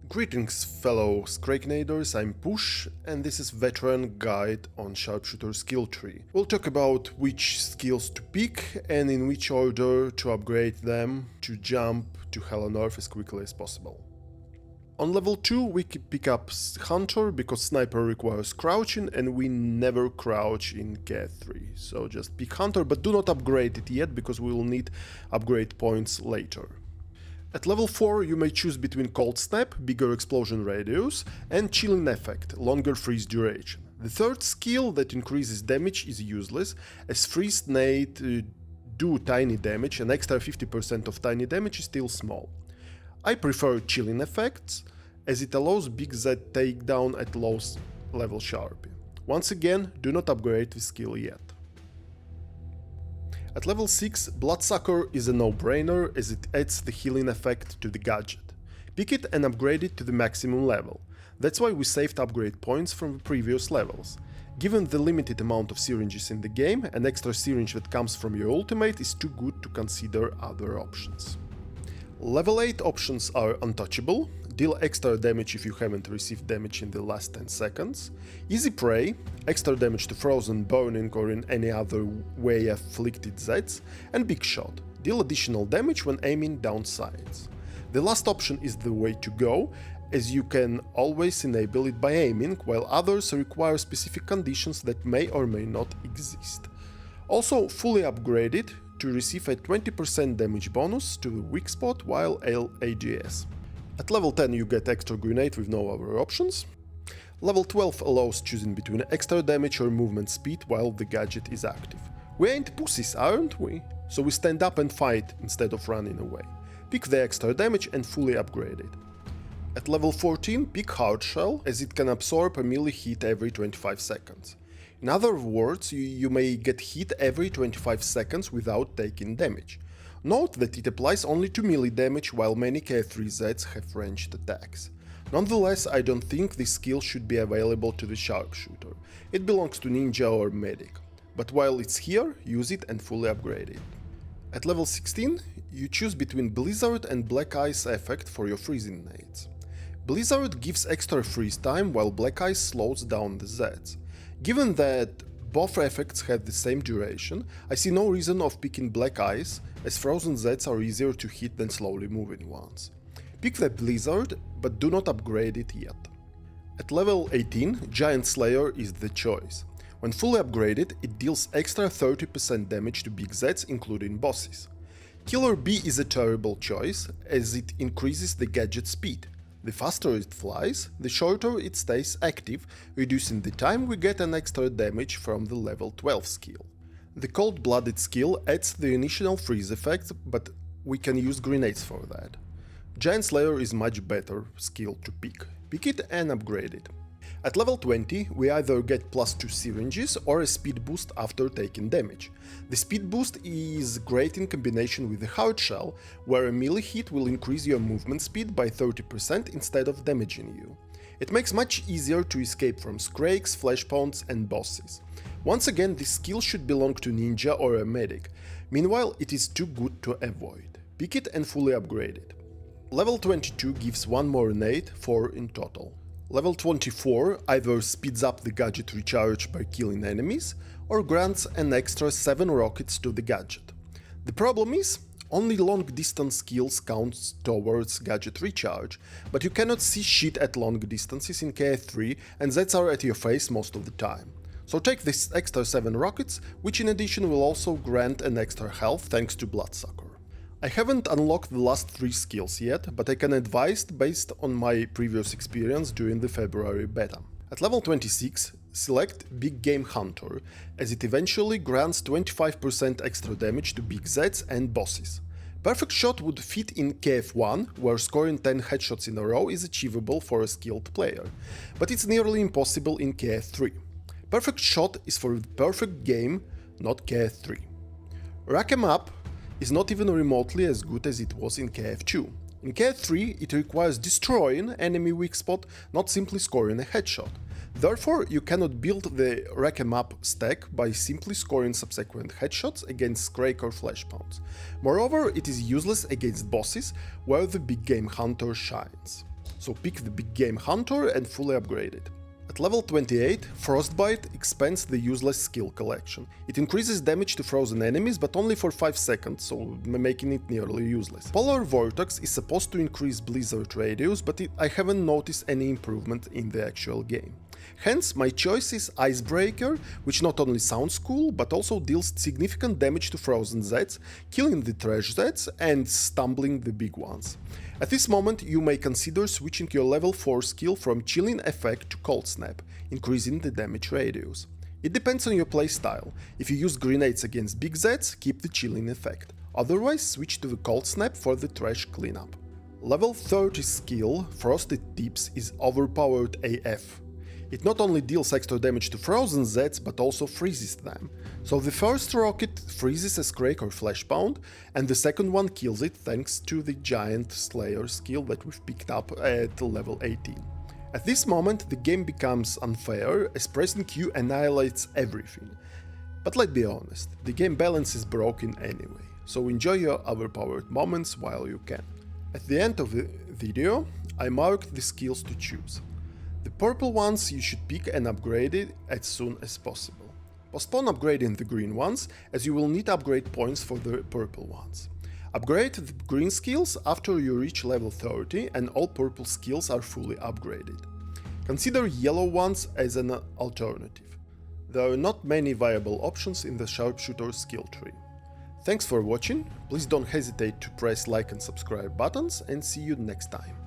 Greetings fellow Scrakenaders, I'm Push, and this is Veteran Guide on Sharpshooter skill tree. We'll talk about which skills to pick and in which order to upgrade them to jump to Hell on Earth as quickly as possible. On level 2 we can pick up Hunter because Sniper requires crouching and we never crouch in KF3, so just pick Hunter, but do not upgrade it yet because we will need upgrade points later. At level 4 you may choose between Cold Snap, bigger explosion radius, and Chilling Effect, longer freeze duration. The third skill that increases damage is useless, as Freeze Nade do tiny damage, and extra 50% of tiny damage is still small. I prefer Chilling Effects, as it allows Big Z takedown at low level Sharpie. Once again, do not upgrade the skill yet. At level 6, Bloodsucker is a no-brainer as it adds the healing effect to the gadget. Pick it and upgrade it to the maximum level. That's why we saved upgrade points from the previous levels. Given the limited amount of syringes in the game, an extra syringe that comes from your ultimate is too good to consider other options. Level 8 options are Untouchable, deal extra damage if you haven't received damage in the last 10 seconds, Easy Prey, extra damage to frozen, burning or in any other way afflicted Zeds, and Big Shot, deal additional damage when aiming down sights. The last option is the way to go, as you can always enable it by aiming, while others require specific conditions that may or may not exist. Also, fully upgrade it to receive a 20% damage bonus to the weak spot while AGS. At level 10 you get extra grenade with no other options. Level 12 allows choosing between extra damage or movement speed while the gadget is active. We ain't pussies, aren't we? So we stand up and fight instead of running away. Pick the extra damage and fully upgrade it. At level 14 pick Hard Shell, as it can absorb a melee hit every 25 seconds. In other words, you may get hit every 25 seconds without taking damage. Note that it applies only to melee damage, while many K3Zs have ranged attacks. Nonetheless, I don't think this skill should be available to the Sharpshooter. It belongs to Ninja or Medic. But while it's here, use it and fully upgrade it. At level 16, you choose between Blizzard and Black Ice effect for your freezing nades. Blizzard gives extra freeze time, while Black Ice slows down the Zs. Given that both effects have the same duration, I see no reason of picking Black Ice, as frozen Zs are easier to hit than slowly moving ones. Pick the Blizzard, but do not upgrade it yet. At level 18, Giant Slayer is the choice. When fully upgraded, it deals extra 30% damage to big Zs, including bosses. Killer Bee is a terrible choice, as it increases the gadget speed. The faster it flies, the shorter it stays active, reducing the time we get an extra damage from the level 12 skill. The Cold-Blooded skill adds the initial freeze effect, but we can use grenades for that. Giant Slayer is much better skill to pick. Pick it and upgrade it. At level 20, we either get +2 syringes or a speed boost after taking damage. The speed boost is great in combination with the Hard Shell, where a melee hit will increase your movement speed by 30% instead of damaging you. It makes much easier to escape from Scrakes, Flashpoints and bosses. Once again, this skill should belong to Ninja or a Medic, meanwhile it is too good to avoid. Pick it and fully upgrade it. Level 22 gives one more nade, 4 in total. Level 24 either speeds up the gadget recharge by killing enemies, or grants an extra 7 rockets to the gadget. The problem is, only long distance skills count towards gadget recharge, but you cannot see shit at long distances in KF3 and Zs are at your face most of the time. So take this extra 7 rockets, which in addition will also grant an extra health thanks to Bloodsucker. I haven't unlocked the last 3 skills yet, but I can advise based on my previous experience during the February beta. At level 26, select Big Game Hunter, as it eventually grants 25% extra damage to big Zs and bosses. Perfect Shot would fit in KF1, where scoring 10 headshots in a row is achievable for a skilled player, but it's nearly impossible in KF3. Perfect Shot is for the perfect game, not KF3. Rack 'em Up is not even remotely as good as it was in KF2. In KF3 it requires destroying enemy weak spot, not simply scoring a headshot. Therefore, you cannot build the Rack 'em Up stack by simply scoring subsequent headshots against Scrake or Flashpoints. Moreover, it is useless against bosses, where the Big Game Hunter shines. so pick the Big Game Hunter and fully upgrade it. At level 28, Frostbite expands the useless skill collection. It increases damage to frozen enemies, but only for 5 seconds, so making it nearly useless. Polar Vortex is supposed to increase blizzard radius, but I haven't noticed any improvement in the actual game. Hence, my choice is Icebreaker, which not only sounds cool, but also deals significant damage to frozen Zeds, killing the trash Zeds and stumbling the big ones. At this moment, you may consider switching your level 4 skill from Chilling effect to Cold Snap, increasing the damage radius. It depends on your playstyle. If you use grenades against big Zeds, keep the Chilling effect. Otherwise, switch to the Cold Snap for the trash cleanup. Level 30 skill, Frosted Tips, is overpowered AF. It not only deals extra damage to frozen Zeds, but also freezes them. So the first rocket freezes a Scrake or Fleshbound, and the second one kills it thanks to the Giant Slayer skill that we've picked up at level 18. At this moment the game becomes unfair, as pressing Q annihilates everything. But let's be honest, the game balance is broken anyway, so enjoy your overpowered moments while you can. At the end of the video, I marked the skills to choose. The purple ones you should pick and upgrade it as soon as possible. Postpone upgrading the green ones, as you will need upgrade points for the purple ones. Upgrade the green skills after you reach level 30 and all purple skills are fully upgraded. Consider yellow ones as an alternative. There are not many viable options in the Sharpshooter skill tree. Thanks for watching, please don't hesitate to press like and subscribe buttons, and see you next time.